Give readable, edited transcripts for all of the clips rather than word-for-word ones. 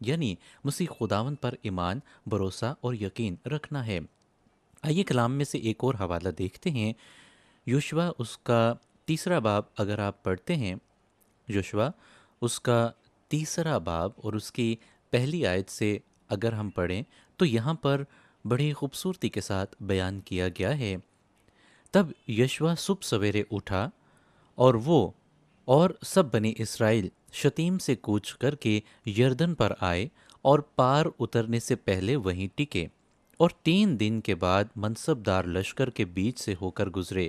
یعنی مسیح خداوند پر ایمان، بھروسہ اور یقین رکھنا ہے۔ آئیے کلام میں سے ایک اور حوالہ دیکھتے ہیں، یوشوا اس کا تیسرا باب اگر آپ پڑھتے ہیں، یوشوا اس کا تیسرا باب اور اس کی پہلی آیت سے اگر ہم پڑھیں تو یہاں پر بڑی خوبصورتی کے ساتھ بیان کیا گیا ہے۔ تب یشوا صبح سویرے اٹھا اور وہ اور سب بنی اسرائیل شتیم سے کوچ کر کے یردن پر آئے اور پار اترنے سے پہلے وہیں ٹکے، اور 3 دن کے بعد منصبدار لشکر کے بیچ سے ہو کر گزرے،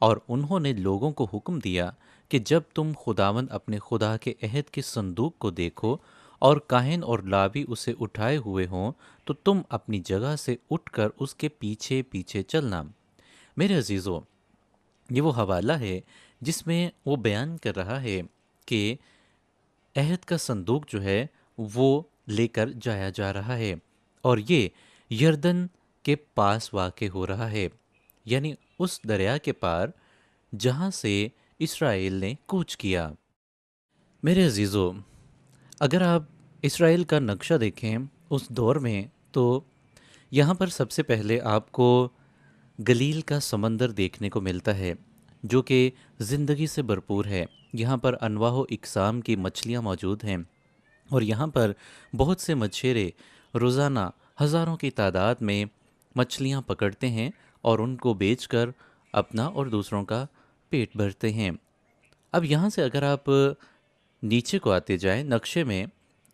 اور انہوں نے لوگوں کو حکم دیا کہ جب تم خداوند اپنے خدا کے عہد کے صندوق کو دیکھو اور کاہن اور لاوی اسے اٹھائے ہوئے ہوں تو تم اپنی جگہ سے اٹھ کر اس کے پیچھے پیچھے چلنا۔ میرے عزیزو، یہ وہ حوالہ ہے جس میں وہ بیان کر رہا ہے کہ عہد کا صندوق جو ہے وہ لے کر جایا جا رہا ہے، اور یہ یردن کے پاس واقع ہو رہا ہے، یعنی اس دریا کے پار جہاں سے اسرائیل نے کوچ کیا۔ میرے عزیزو، اگر آپ اسرائیل کا نقشہ دیکھیں اس دور میں، تو یہاں پر سب سے پہلے آپ کو گلیل کا سمندر دیکھنے کو ملتا ہے، جو کہ زندگی سے بھرپور ہے۔ یہاں پر انواع و اقسام کی مچھلیاں موجود ہیں، اور یہاں پر بہت سے مچھیرے روزانہ ہزاروں کی تعداد میں مچھلیاں پکڑتے ہیں اور ان کو بیچ کر اپنا اور دوسروں کا پیٹ بھرتے ہیں۔ اب یہاں سے اگر آپ نیچے کو آتے جائیں نقشے میں،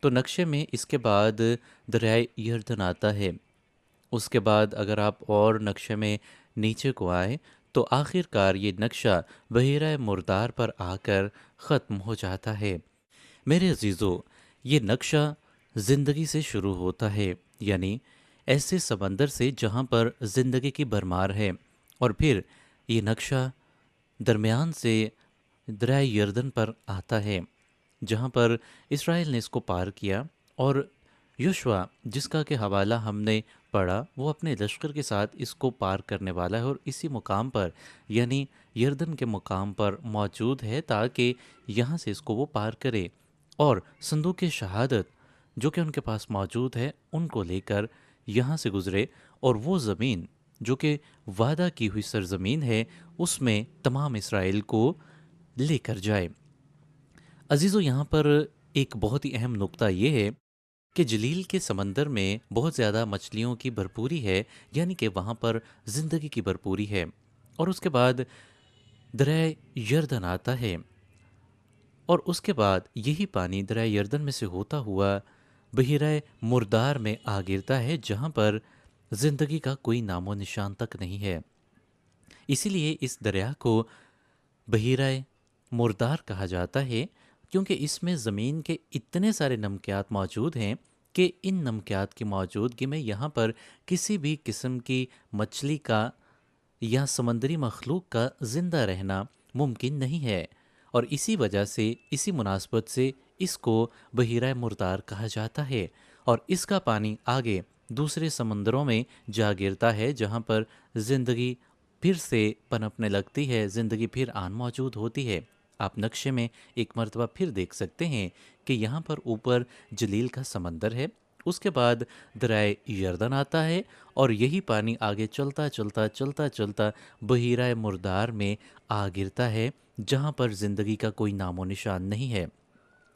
تو نقشے میں اس کے بعد دریائے یردن آتا ہے۔ اس کے بعد اگر آپ اور نقشے میں نیچے کو آئیں تو آخر کار یہ نقشہ بحیرہ مردار پر آ کر ختم ہو جاتا ہے۔ میرے عزیزو، یہ نقشہ زندگی سے شروع ہوتا ہے، یعنی ایسے سمندر سے جہاں پر زندگی کی بھرمار ہے، اور پھر یہ نقشہ درمیان سے دریائے یردن پر آتا ہے، جہاں پر اسرائیل نے اس کو پار کیا، اور یوشوا جس کا کہ حوالہ ہم نے پڑھا وہ اپنے لشکر کے ساتھ اس کو پار کرنے والا ہے، اور اسی مقام پر یعنی یردن کے مقام پر موجود ہے تاکہ یہاں سے اس کو وہ پار کرے، اور صندوق شہادت جو کہ ان کے پاس موجود ہے ان کو لے کر یہاں سے گزرے، اور وہ زمین جو کہ وعدہ کی ہوئی سرزمین ہے اس میں تمام اسرائیل کو لے کر جائے۔ عزیزو، یہاں پر ایک بہت ہی اہم نقطہ یہ ہے کہ جلیل کے سمندر میں بہت زیادہ مچھلیوں کی بھرپوری ہے، یعنی کہ وہاں پر زندگی کی بھرپوری ہے، اور اس کے بعد دریائے یردن آتا ہے، اور اس کے بعد یہی پانی دریائے یردن میں سے ہوتا ہوا بحیرہ مردار میں آ گرتا ہے، جہاں پر زندگی کا کوئی نام و نشان تک نہیں ہے۔ اسی لیے اس دریا کو بحیرہ مردار کہا جاتا ہے، کیونکہ اس میں زمین کے اتنے سارے نمکیات موجود ہیں کہ ان نمکیات کی موجودگی میں یہاں پر کسی بھی قسم کی مچھلی کا یا سمندری مخلوق کا زندہ رہنا ممکن نہیں ہے، اور اسی وجہ سے، اسی مناسبت سے اس کو بحیرہ مردار کہا جاتا ہے، اور اس کا پانی آگے دوسرے سمندروں میں جا گرتا ہے، جہاں پر زندگی پھر سے پنپنے لگتی ہے، زندگی پھر آن موجود ہوتی ہے۔ آپ نقشے میں ایک مرتبہ پھر دیکھ سکتے ہیں کہ یہاں پر اوپر جلیل کا سمندر ہے، اس کے بعد دریائے یردن آتا ہے، اور یہی پانی آگے چلتا چلتا چلتا چلتا بحیرہ مردار میں آ گرتا ہے، جہاں پر زندگی کا کوئی نام و نشان نہیں ہے۔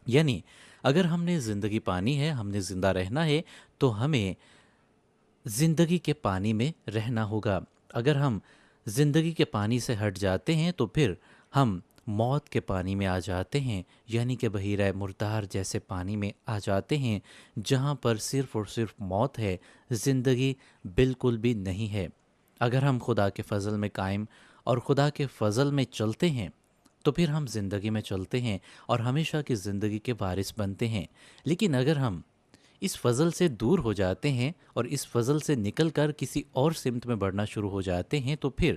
یعنی اگر ہم نے زندگی پانی ہے، ہم نے زندہ رہنا ہے، تو ہمیں زندگی کے پانی میں رہنا ہوگا۔ اگر ہم زندگی کے پانی سے ہٹ جاتے ہیں تو پھر ہم موت کے پانی میں آ جاتے ہیں، یعنی کہ بحیرہ مردار جیسے پانی میں آ جاتے ہیں، جہاں پر صرف اور صرف موت ہے، زندگی بالکل بھی نہیں ہے۔ اگر ہم خدا کے فضل میں قائم اور خدا کے فضل میں چلتے ہیں تو پھر ہم زندگی میں چلتے ہیں اور ہمیشہ کی زندگی کے وارث بنتے ہیں، لیکن اگر ہم اس فضل سے دور ہو جاتے ہیں اور اس فضل سے نکل کر کسی اور سمت میں بڑھنا شروع ہو جاتے ہیں تو پھر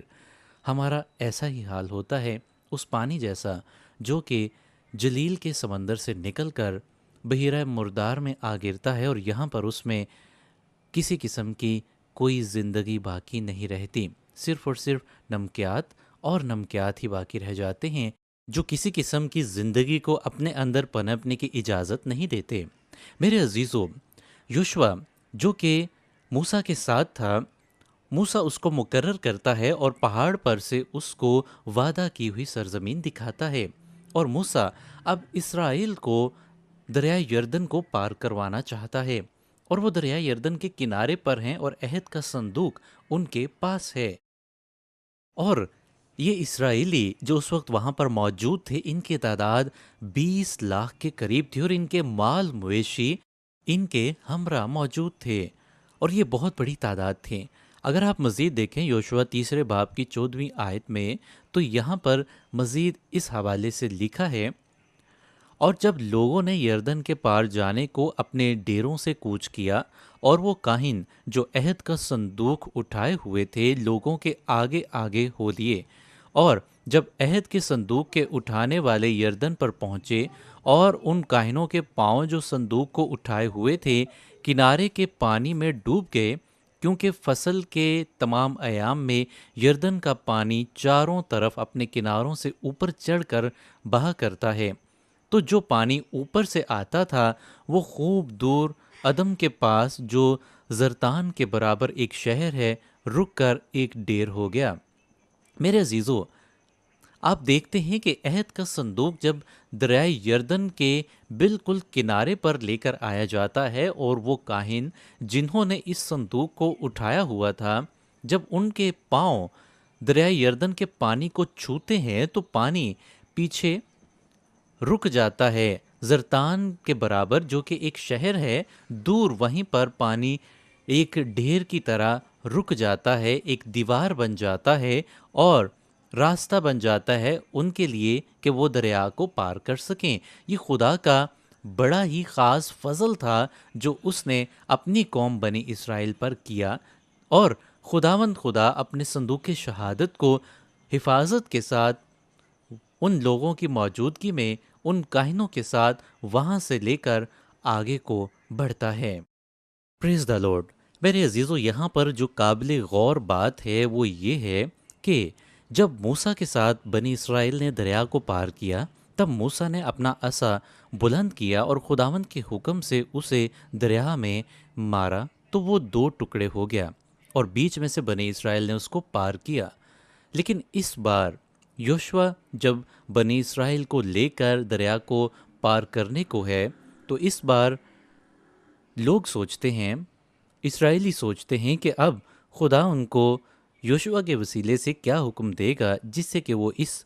ہمارا ایسا ہی حال ہوتا ہے اس پانی جیسا جو کہ جلیل کے سمندر سے نکل کر بحیرہ مردار میں آ گرتا ہے، اور یہاں پر اس میں کسی قسم کی کوئی زندگی باقی نہیں رہتی، صرف اور صرف نمکیات اور نمکیات ہی باقی رہ جاتے ہیں جو کسی قسم کی زندگی کو اپنے اندر پنپنے کی اجازت نہیں دیتے۔ میرے عزیزو، یوشوا جو کہ موسیٰ کے ساتھ تھا، موسیٰ اس کو مقرر کرتا ہے اور پہاڑ پر سے اس کو وعدہ کی ہوئی سرزمین دکھاتا ہے، اور موسیٰ اب اسرائیل کو دریائے یردن کو پار کروانا چاہتا ہے، اور وہ دریائے یردن کے کنارے پر ہیں اور عہد کا صندوق ان کے پاس ہے۔ اور یہ اسرائیلی جو اس وقت وہاں پر موجود تھے، ان کی تعداد 20 لاکھ کے قریب تھی، اور ان کے مال مویشی ان کے ہمراہ موجود تھے، اور یہ بہت بڑی تعداد تھے۔ اگر آپ مزید دیکھیں یوشوا تیسرے باب کی 14ویں آیت میں، تو یہاں پر مزید اس حوالے سے لکھا ہے، اور جب لوگوں نے یردن کے پار جانے کو اپنے ڈیروں سے کوچ کیا، اور وہ کاہن جو عہد کا صندوق اٹھائے ہوئے تھے لوگوں کے آگے آگے ہو لیے، اور جب عہد کے صندوق کے اٹھانے والے یردن پر پہنچے، اور ان کاہنوں کے پاؤں جو صندوق کو اٹھائے ہوئے تھے کنارے کے پانی میں ڈوب گئے، کیونکہ فصل کے تمام ایام میں یردن کا پانی چاروں طرف اپنے کناروں سے اوپر چڑھ کر بہا کرتا ہے، تو جو پانی اوپر سے آتا تھا وہ خوب دور ادم کے پاس جو زرتان کے برابر ایک شہر ہے رک کر ایک ڈیر ہو گیا۔ میرے عزیزو، آپ دیکھتے ہیں کہ عہد کا صندوق جب دریائے یردن کے بالکل کنارے پر لے کر آیا جاتا ہے، اور وہ کاہن جنہوں نے اس صندوق کو اٹھایا ہوا تھا، جب ان کے پاؤں دریائے یردن کے پانی کو چھوتے ہیں تو پانی پیچھے رک جاتا ہے، زرتان کے برابر جو کہ ایک شہر ہے دور، وہیں پر پانی ایک ڈھیر کی طرح رک جاتا ہے، ایک دیوار بن جاتا ہے، اور راستہ بن جاتا ہے ان کے لیے کہ وہ دریا کو پار کر سکیں۔ یہ خدا کا بڑا ہی خاص فضل تھا جو اس نے اپنی قوم بنی اسرائیل پر کیا، اور خداوند خدا اپنے صندوق کی شہادت کو حفاظت کے ساتھ ان لوگوں کی موجودگی میں ان کاہنوں کے ساتھ وہاں سے لے کر آگے کو بڑھتا ہے۔ پریز دا لارڈ۔ میرے عزیزو، یہاں پر جو قابل غور بات ہے وہ یہ ہے کہ جب موسیٰ کے ساتھ بنی اسرائیل نے دریا کو پار کیا، تب موسیٰ نے اپنا عصا بلند کیا اور خداوند کے حکم سے اسے دریا میں مارا، تو وہ 2 ٹکڑے ہو گیا، اور بیچ میں سے بنی اسرائیل نے اس کو پار کیا۔ لیکن اس بار یوشوا جب بنی اسرائیل کو لے کر دریا کو پار کرنے کو ہے، تو اس بار لوگ سوچتے ہیں، اسرائیلی سوچتے ہیں کہ اب خدا ان کو یوشوا کے وسیلے سے کیا حکم دے گا جس سے کہ وہ اس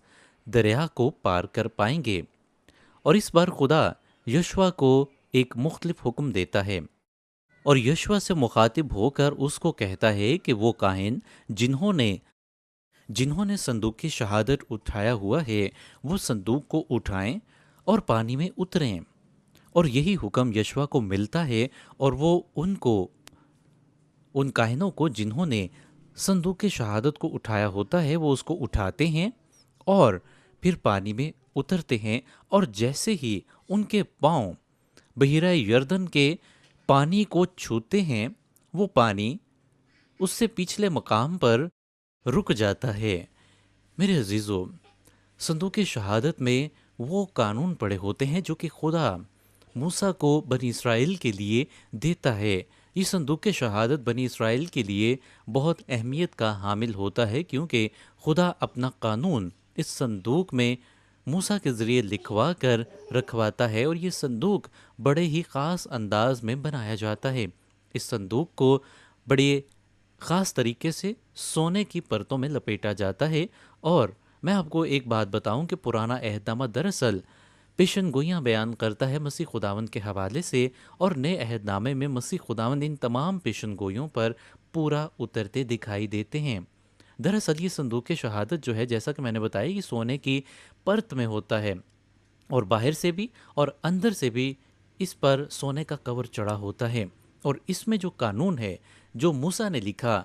دریا کو پار کر پائیں گے۔ اور اس بار خدا یوشوا کو ایک مختلف حکم دیتا ہے، اور یوشوا سے مخاطب ہو کر اس کو کہتا ہے کہ وہ کاہن جنہوں نے صندوق کی شہادت اٹھایا ہوا ہے، وہ صندوق کو اٹھائیں اور پانی میں اتریں۔ اور یہی حکم یشوا کو ملتا ہے، اور وہ ان کاہنوں کو جنہوں نے صندوق کی شہادت کو اٹھایا ہوتا ہے، وہ اس کو اٹھاتے ہیں اور پھر پانی میں اترتے ہیں، اور جیسے ہی ان کے پاؤں بحیرہ یردن کے پانی کو چھوتے ہیں، وہ پانی اس سے پچھلے مقام پر رک جاتا ہے۔ میرے عزیزو، صندوق شہادت میں وہ قانون پڑے ہوتے ہیں جو کہ خدا موسیٰ کو بنی اسرائیل کے لیے دیتا ہے۔ یہ صندوق شہادت بنی اسرائیل کے لیے بہت اہمیت کا حامل ہوتا ہے، کیونکہ خدا اپنا قانون اس صندوق میں موسیٰ کے ذریعے لکھوا کر رکھواتا ہے، اور یہ صندوق بڑے ہی خاص انداز میں بنایا جاتا ہے۔ اس صندوق کو بڑے خاص طریقے سے سونے کی پرتوں میں لپیٹا جاتا ہے۔ اور میں آپ کو ایک بات بتاؤں کہ پرانا عہد نامہ دراصل پیشن گوئیاں بیان کرتا ہے مسیح خداوند کے حوالے سے، اور نئے عہد نامے میں مسیح خداوند ان تمام پیشن گوئیوں پر پورا اترتے دکھائی دیتے ہیں۔ دراصل یہ صندوق شہادت جو ہے، جیسا کہ میں نے بتایا، یہ سونے کی پرت میں ہوتا ہے، اور باہر سے بھی اور اندر سے بھی اس پر سونے کا کور چڑھا ہوتا ہے۔ اور اس میں جو قانون ہے جو موسیٰ نے لکھا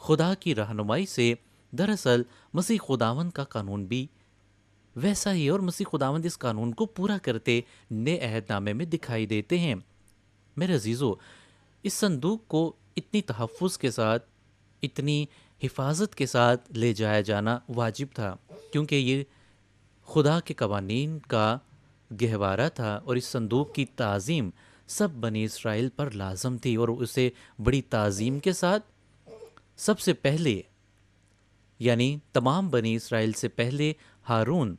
خدا کی رہنمائی سے، دراصل مسیح خداوند کا قانون بھی ویسا ہی، اور مسیح خداوند اس قانون کو پورا کرتے نئے عہد نامے میں دکھائی دیتے ہیں۔ میرے عزیزو، اس صندوق کو اتنی تحفظ کے ساتھ، اتنی حفاظت کے ساتھ لے جایا جانا واجب تھا، کیونکہ یہ خدا کے قوانین کا گہوارہ تھا، اور اس صندوق کی تعظیم سب بنی اسرائیل پر لازم تھی اور اسے بڑی تعظیم کے ساتھ سب سے پہلے، یعنی تمام بنی اسرائیل سے پہلے ہارون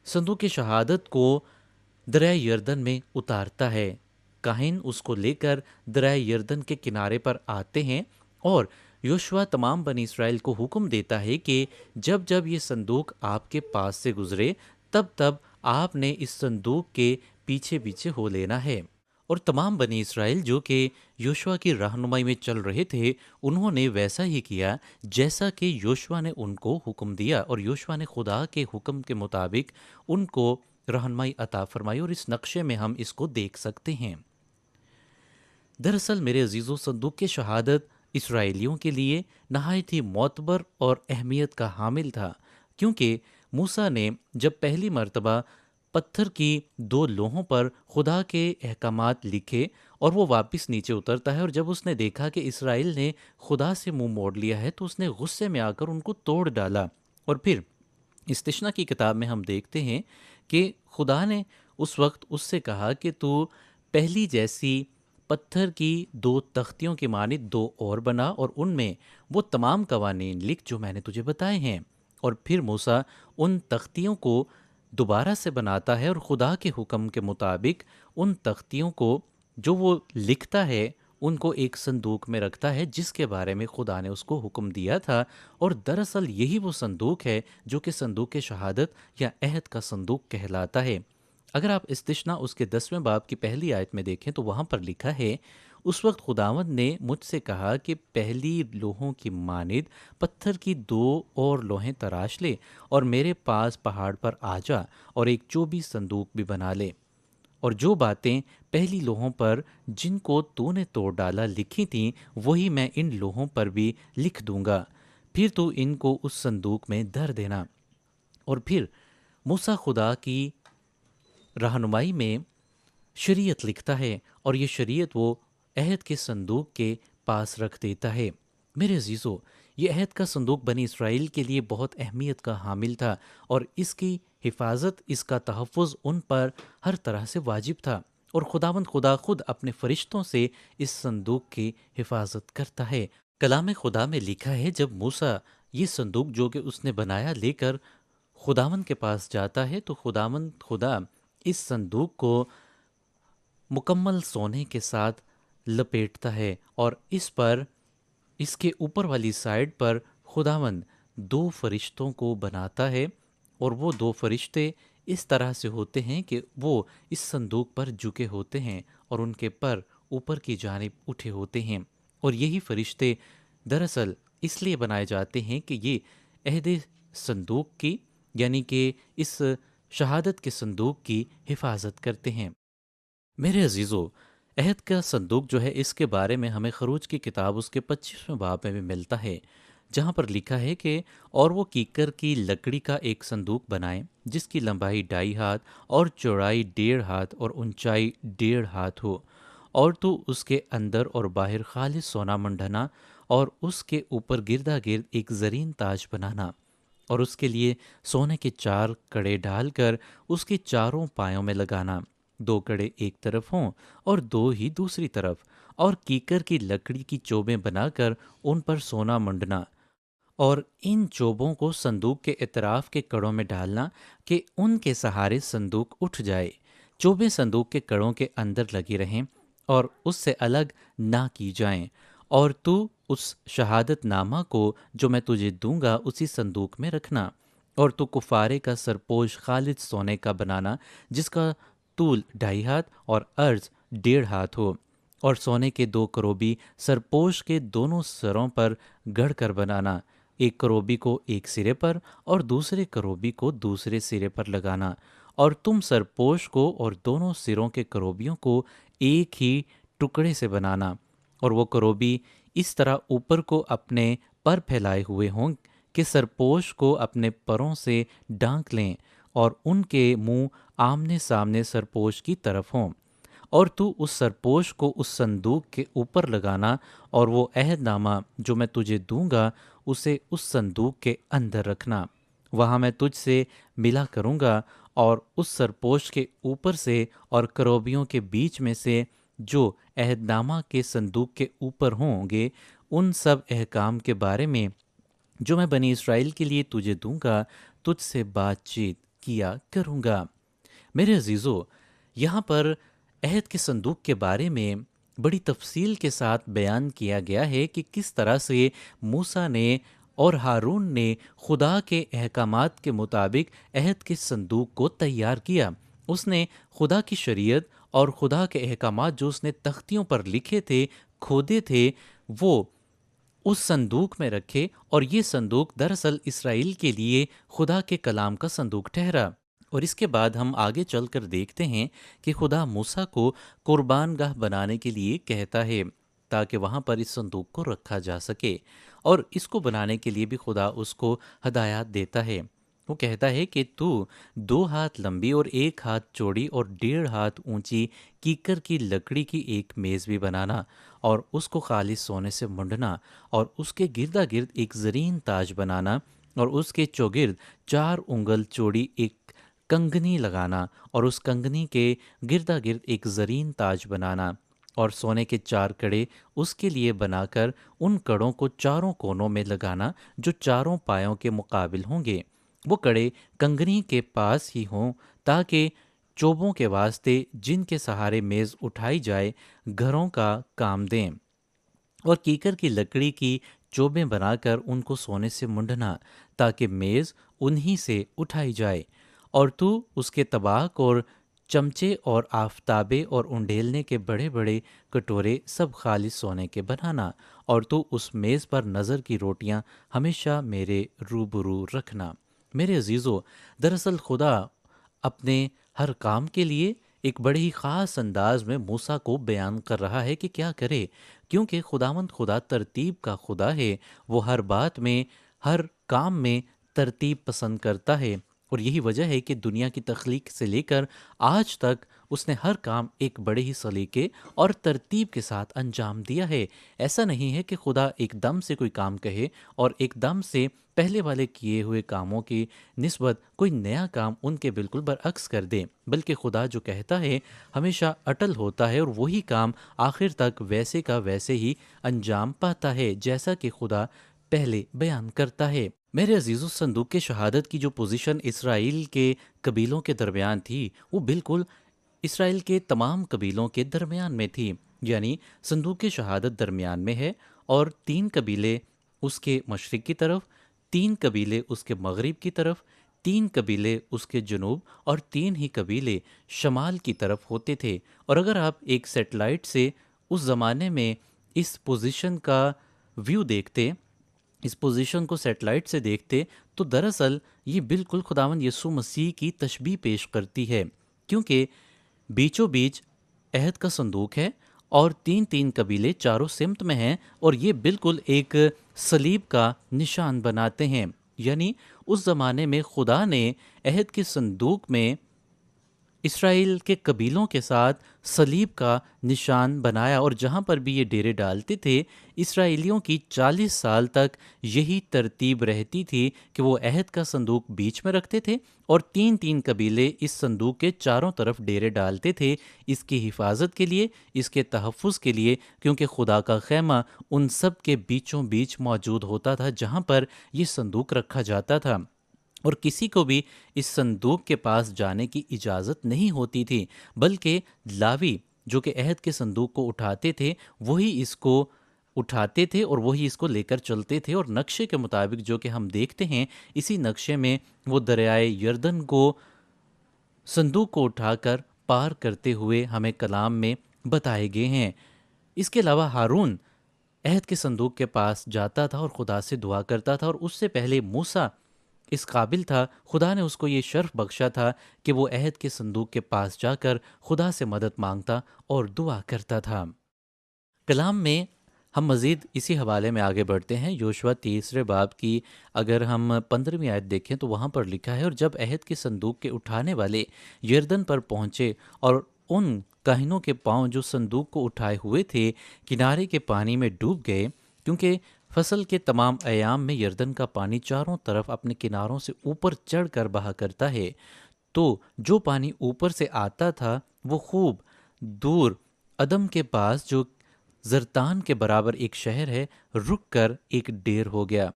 صندوق شہادت کو دریائے یردن میں اتارتا ہے۔ کاہن اس کو لے کر دریائے یردن کے کنارے پر آتے ہیں اور یوشوا تمام بنی اسرائیل کو حکم دیتا ہے کہ جب جب یہ صندوق آپ کے پاس سے گزرے تب تب آپ نے اس صندوق کے پیچھے پیچھے ہو لینا ہے۔ اور تمام بنی اسرائیل جو کہ یوشوا کی رہنمائی میں چل رہے تھے، انہوں نے ویسا ہی کیا جیسا کہ یوشوا نے ان کو حکم دیا، اور یوشوا نے خدا کے حکم کے مطابق ان کو رہنمائی عطا فرمائی، اور اس نقشے میں ہم اس کو دیکھ سکتے ہیں۔ دراصل میرے عزیزو، صندوق کی شہادت اسرائیلیوں کے لیے نہایت ہی معتبر اور اہمیت کا حامل تھا، کیونکہ موسیٰ نے جب پہلی مرتبہ پتھر کی دو لوحوں پر خدا کے احکامات لکھے اور وہ واپس نیچے اترتا ہے، اور جب اس نے دیکھا کہ اسرائیل نے خدا سے منہ موڑ لیا ہے تو اس نے غصے میں آ کر ان کو توڑ ڈالا۔ اور پھر استثنا کی کتاب میں ہم دیکھتے ہیں کہ خدا نے اس وقت اس سے کہا کہ تو پہلی جیسی پتھر کی دو تختیوں کی مانند دو اور بنا اور ان میں وہ تمام قوانین لکھ جو میں نے تجھے بتائے ہیں۔ اور پھر موسیٰ ان تختیوں کو دوبارہ سے بناتا ہے اور خدا کے حکم کے مطابق ان تختیوں کو جو وہ لکھتا ہے ان کو ایک صندوق میں رکھتا ہے جس کے بارے میں خدا نے اس کو حکم دیا تھا، اور دراصل یہی وہ صندوق ہے جو کہ صندوق شہادت یا عہد کا صندوق کہلاتا ہے۔ اگر آپ استثنا اس کے 10ویں باب کی پہلی آیت میں دیکھیں تو وہاں پر لکھا ہے، اس وقت خداوند نے مجھ سے کہا کہ پہلی لوحوں کی مانند پتھر کی دو اور لوہیں تراش لے اور میرے پاس پہاڑ پر آ جا اور ایک چوبی صندوق بھی بنا لے، اور جو باتیں پہلی لوحوں پر جن کو تو نے توڑ ڈالا لکھی تھیں وہی میں ان لوحوں پر بھی لکھ دوں گا، پھر تو ان کو اس صندوق میں دھر دینا۔ اور پھر موسیٰ خدا کی رہنمائی میں شریعت لکھتا ہے اور یہ شریعت وہ عہد کے صندوق کے پاس رکھ دیتا ہے۔ میرے عزیزو، یہ عہد کا صندوق بنی اسرائیل کے لیے بہت اہمیت کا حامل تھا، اور اس کی حفاظت، اس کا تحفظ ان پر ہر طرح سے واجب تھا، اور خداوند خدا خود اپنے فرشتوں سے اس صندوق کی حفاظت کرتا ہے۔ کلام خدا میں لکھا ہے جب موسیٰ یہ صندوق جو کہ اس نے بنایا لے کر خداوند کے پاس جاتا ہے تو خداوند خدا اس صندوق کو مکمل سونے کے ساتھ لپیٹتا ہے، اور اس کے اوپر والی سائڈ پر خداوند دو فرشتوں کو بناتا ہے، اور وہ دو فرشتے اس طرح سے ہوتے ہیں کہ وہ اس صندوق پر جھکے ہوتے ہیں اور ان کے پر اوپر کی جانب اٹھے ہوتے ہیں، اور یہی فرشتے دراصل اس لیے بنائے جاتے ہیں کہ یہ عہد صندوق کی، یعنی کہ اس شہادت کے صندوق کی حفاظت کرتے ہیں۔ میرے عزیزو، عہد کا صندوق جو ہے اس کے بارے میں ہمیں خروج کی کتاب اس کے 25ویں باب میں بھی ملتا ہے، جہاں پر لکھا ہے کہ اور وہ کیکر کی لکڑی کا ایک صندوق بنائیں جس کی لمبائی 2.5 ہاتھ اور چوڑائی 1.5 ہاتھ اور اونچائی 1.5 ہاتھ ہو، اور تو اس کے اندر اور باہر خالص سونا منڈھنا، اور اس کے اوپر گردا گرد ایک زرین تاج بنانا، اور اس کے لیے سونے کے 4 کڑے ڈال کر اس کے چاروں پایوں میں لگانا، 2 کڑے ایک طرف ہوں اور 2 ہی دوسری طرف، اور کیکر کی لکڑی کی چوبیں بنا کر ان پر سونا منڈنا، اور ان چوبوں کو صندوق کے اطراف کے کڑوں میں ڈالنا کہ ان کے سہارے صندوق اٹھ جائے، چوبیں صندوق کے کڑوں کے اندر لگی رہیں اور اس سے الگ نہ کی جائیں، اور تو اس شہادت نامہ کو جو میں تجھے دوں گا اسی صندوق میں رکھنا، اور تو کفارے کا سرپوش خالص سونے کا بنانا جس کا طول 2.5 ہاتھ اور عرض 1.5 ہاتھ ہو، اور سونے کے 2 کروبی سرپوش کے دونوں سروں پر گڑھ کر بنانا، ایک کروبی کو ایک سرے پر اور دوسرے کروبی کو دوسرے سرے پر لگانا، اور تم سرپوش کو اور دونوں سروں کے کروبیوں کو ایک ہی ٹکڑے سے بنانا، اور وہ کروبی اس طرح اوپر کو اپنے پر پھیلائے ہوئے ہوں کہ سرپوش کو اپنے پروں سے ڈانک لیں اور ان کے منہ آمنے سامنے سرپوش کی طرف ہوں، اور تو اس سرپوش کو اس صندوق کے اوپر لگانا، اور وہ عہد نامہ جو میں تجھے دوں گا اسے اس صندوق کے اندر رکھنا، وہاں میں تجھ سے ملا کروں گا، اور اس سرپوش کے اوپر سے اور کروبیوں کے بیچ میں سے جو عہد نامہ کے صندوق کے اوپر ہوں گے، ان سب احکام کے بارے میں جو میں بنی اسرائیل کے لیے تجھے دوں گا، تجھ سے بات چیت کیا کروں گا۔ میرے عزیزو، یہاں پر عہد کے صندوق کے بارے میں بڑی تفصیل کے ساتھ بیان کیا گیا ہے کہ کس طرح سے موسیٰ نے اور ہارون نے خدا کے احکامات کے مطابق عہد کے صندوق کو تیار کیا۔ اس نے خدا کی شریعت اور خدا کے احکامات جو اس نے تختیوں پر لکھے تھے، کھودے تھے، وہ اس صندوق میں رکھے، اور یہ صندوق دراصل اسرائیل کے لیے خدا کے کلام کا صندوق ٹھہرا۔ اور اس کے بعد ہم آگے چل کر دیکھتے ہیں کہ خدا موسیٰ کو قربان گاہ بنانے کے لیے کہتا ہے تاکہ وہاں پر اس صندوق کو رکھا جا سکے، اور اس کو بنانے کے لیے بھی خدا اس کو ہدایات دیتا ہے۔ وہ کہتا ہے کہ تو 2 ہاتھ لمبی اور 1 ہاتھ چوڑی اور 1.5 ہاتھ اونچی کیکر کی لکڑی کی ایک میز بھی بنانا، اور اس کو خالص سونے سے منڈنا، اور اس کے گردا گرد ایک زرین تاج بنانا، اور اس کے چوگرد 4 انگل چوڑی ایک کنگنی لگانا، اور اس کنگنی کے گردا گرد ایک زرین تاج بنانا، اور سونے کے 4 کڑے اس کے لیے بنا کر ان کڑوں کو چاروں کونوں میں لگانا جو چاروں پایوں کے مقابل ہوں گے۔ وہ کڑے کنگنی کے پاس ہی ہوں تاکہ چوبوں کے واسطے جن کے سہارے میز اٹھائی جائے گھروں کا کام دیں، اور کیکر کی لکڑی کی چوبیں بنا کر ان کو سونے سے منڈنا تاکہ میز انہی سے اٹھائی جائے۔ اور تو اس کے طباق اور چمچے اور آفتابے اور انڈیلنے کے بڑے بڑے کٹورے سب خالص سونے کے بنانا، اور تو اس میز پر نظر کی روٹیاں ہمیشہ میرے روبرو رکھنا۔ میرے عزیزو، دراصل خدا اپنے ہر کام کے لیے ایک بڑے ہی خاص انداز میں موسیٰ کو بیان کر رہا ہے کہ کیا کرے، کیونکہ خداوند خدا ترتیب کا خدا ہے۔ وہ ہر بات میں، ہر کام میں ترتیب پسند کرتا ہے، اور یہی وجہ ہے کہ دنیا کی تخلیق سے لے کر آج تک اس نے ہر کام ایک بڑے ہی سلیقے اور ترتیب کے ساتھ انجام دیا ہے۔ ایسا نہیں ہے کہ خدا ایک دم سے کوئی کام کہے اور ایک دم سے پہلے والے کیے ہوئے کاموں کی نسبت کوئی نیا کام ان کے بالکل برعکس کر دے، بلکہ خدا جو کہتا ہے ہمیشہ اٹل ہوتا ہے، اور وہی کام آخر تک ویسے کا ویسے ہی انجام پاتا ہے جیسا کہ خدا پہلے بیان کرتا ہے۔ میرے عزیزو، صندوق کے شہادت کی جو پوزیشن اسرائیل کے قبیلوں کے درمیان تھی، وہ بالکل اسرائیل کے تمام قبیلوں کے درمیان میں تھی، یعنی صندوق کی شہادت درمیان میں ہے، اور 3 قبیلے اس کے مشرق کی طرف، 3 قبیلے اس کے مغرب کی طرف، 3 قبیلے اس کے جنوب، اور 3 ہی قبیلے شمال کی طرف ہوتے تھے۔ اور اگر آپ ایک سیٹلائٹ سے اس زمانے میں اس پوزیشن کا ویو دیکھتے، اس پوزیشن کو سیٹلائٹ سے دیکھتے، تو دراصل یہ بالکل خداوند یسوع مسیح کی تشبیہ پیش کرتی ہے، کیونکہ بیچوں بیچ عہد کا صندوق ہے، اور 3 قبیلے چاروں سمت میں ہیں، اور یہ بالکل ایک صلیب کا نشان بناتے ہیں۔ یعنی اس زمانے میں خدا نے عہد کے صندوق میں اسرائیل کے قبیلوں کے ساتھ صلیب کا نشان بنایا، اور جہاں پر بھی یہ ڈیرے ڈالتے تھے، اسرائیلیوں کی 40 سال تک یہی ترتیب رہتی تھی کہ وہ عہد کا صندوق بیچ میں رکھتے تھے، اور 3 قبیلے اس صندوق کے چاروں طرف ڈیرے ڈالتے تھے، اس کی حفاظت کے لیے، اس کے تحفظ کے لیے، کیونکہ خدا کا خیمہ ان سب کے بیچوں بیچ موجود ہوتا تھا جہاں پر یہ صندوق رکھا جاتا تھا، اور کسی کو بھی اس صندوق کے پاس جانے کی اجازت نہیں ہوتی تھی، بلکہ لاوی جو کہ عہد کے صندوق کو اٹھاتے تھے وہی اس کو اٹھاتے تھے، اور وہی اس کو لے کر چلتے تھے، اور نقشے کے مطابق جو کہ ہم دیکھتے ہیں، اسی نقشے میں وہ دریائے یردن کو، صندوق کو اٹھا کر پار کرتے ہوئے ہمیں کلام میں بتائے گئے ہیں۔ اس کے علاوہ ہارون عہد کے صندوق کے پاس جاتا تھا اور خدا سے دعا کرتا تھا، اور اس سے پہلے موسیٰ اس قابل تھا، خدا نے اس کو یہ شرف بخشا تھا کہ وہ عہد کے صندوق کے پاس جا کر خدا سے مدد مانگتا اور دعا کرتا تھا۔ کلام میں ہم مزید اسی حوالے میں آگے بڑھتے ہیں۔ یوشوا 3 باب کی اگر ہم 15ویں آیت دیکھیں تو وہاں پر لکھا ہے، اور جب عہد کے صندوق کے اٹھانے والے یردن پر پہنچے، اور ان کاہنوں کے پاؤں جو صندوق کو اٹھائے ہوئے تھے کنارے کے پانی میں ڈوب گئے، کیونکہ فصل کے تمام ایام میں یردن کا پانی چاروں طرف اپنے کناروں سے اوپر چڑھ کر بہا کرتا ہے، تو جو پانی اوپر سے آتا تھا وہ خوب دور ادم کے پاس جو زرتان کے برابر ایک شہر ہے، رک کر ایک ڈیر ہو گیا،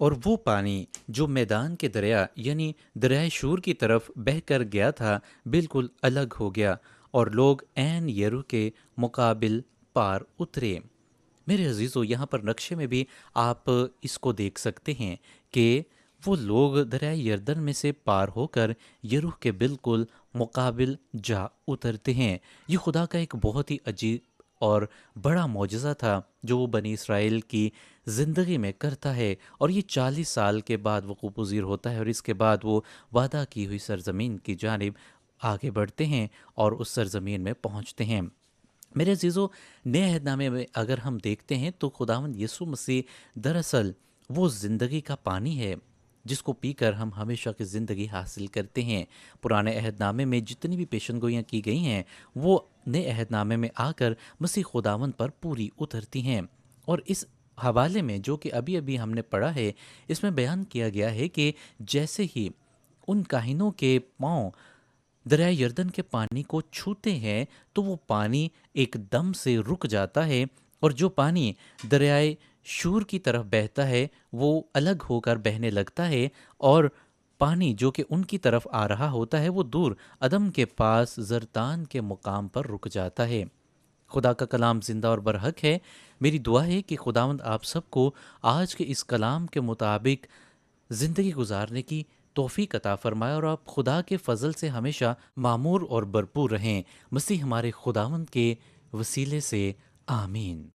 اور وہ پانی جو میدان کے دریا یعنی دریائے شور کی طرف بہہ کر گیا تھا بالکل الگ ہو گیا، اور لوگ عین یرو کے مقابل پار اترے۔ میرے عزیزو، یہاں پر نقشے میں بھی آپ اس کو دیکھ سکتے ہیں کہ وہ لوگ دریائے یردن میں سے پار ہو کر یروح کے بالکل مقابل جا اترتے ہیں۔ یہ خدا کا ایک بہت ہی عجیب اور بڑا معجزہ تھا جو وہ بنی اسرائیل کی زندگی میں کرتا ہے، اور یہ 40 سال کے بعد وقوع پذیر ہوتا ہے، اور اس کے بعد وہ وعدہ کی ہوئی سرزمین کی جانب آگے بڑھتے ہیں اور اس سرزمین میں پہنچتے ہیں۔ میرے عزیزو، نئے عہد نامے میں اگر ہم دیکھتے ہیں تو خداوند یسوع مسیح دراصل وہ زندگی کا پانی ہے جس کو پی کر ہم ہمیشہ کی زندگی حاصل کرتے ہیں۔ پرانے عہد نامے میں جتنی بھی پیشن گوئیاں کی گئی ہیں وہ نئے عہد نامے میں آ کر مسیح خداوند پر پوری اترتی ہیں، اور اس حوالے میں جو کہ ابھی ابھی ہم نے پڑھا ہے، اس میں بیان کیا گیا ہے کہ جیسے ہی ان کاہنوں کے پاؤں دریائے یردن کے پانی کو چھوتے ہیں تو وہ پانی ایک دم سے رک جاتا ہے، اور جو پانی دریائے شور کی طرف بہتا ہے وہ الگ ہو کر بہنے لگتا ہے، اور پانی جو کہ ان کی طرف آ رہا ہوتا ہے وہ دور ادم کے پاس زرتان کے مقام پر رک جاتا ہے۔ خدا کا کلام زندہ اور برحق ہے۔ میری دعا ہے کہ خداوند آپ سب کو آج کے اس کلام کے مطابق زندگی گزارنے کی توفیق عطا فرمائے، اور آپ خدا کے فضل سے ہمیشہ معمور اور بھرپور رہیں، مسیح ہمارے خداوند کے وسیلے سے، آمین۔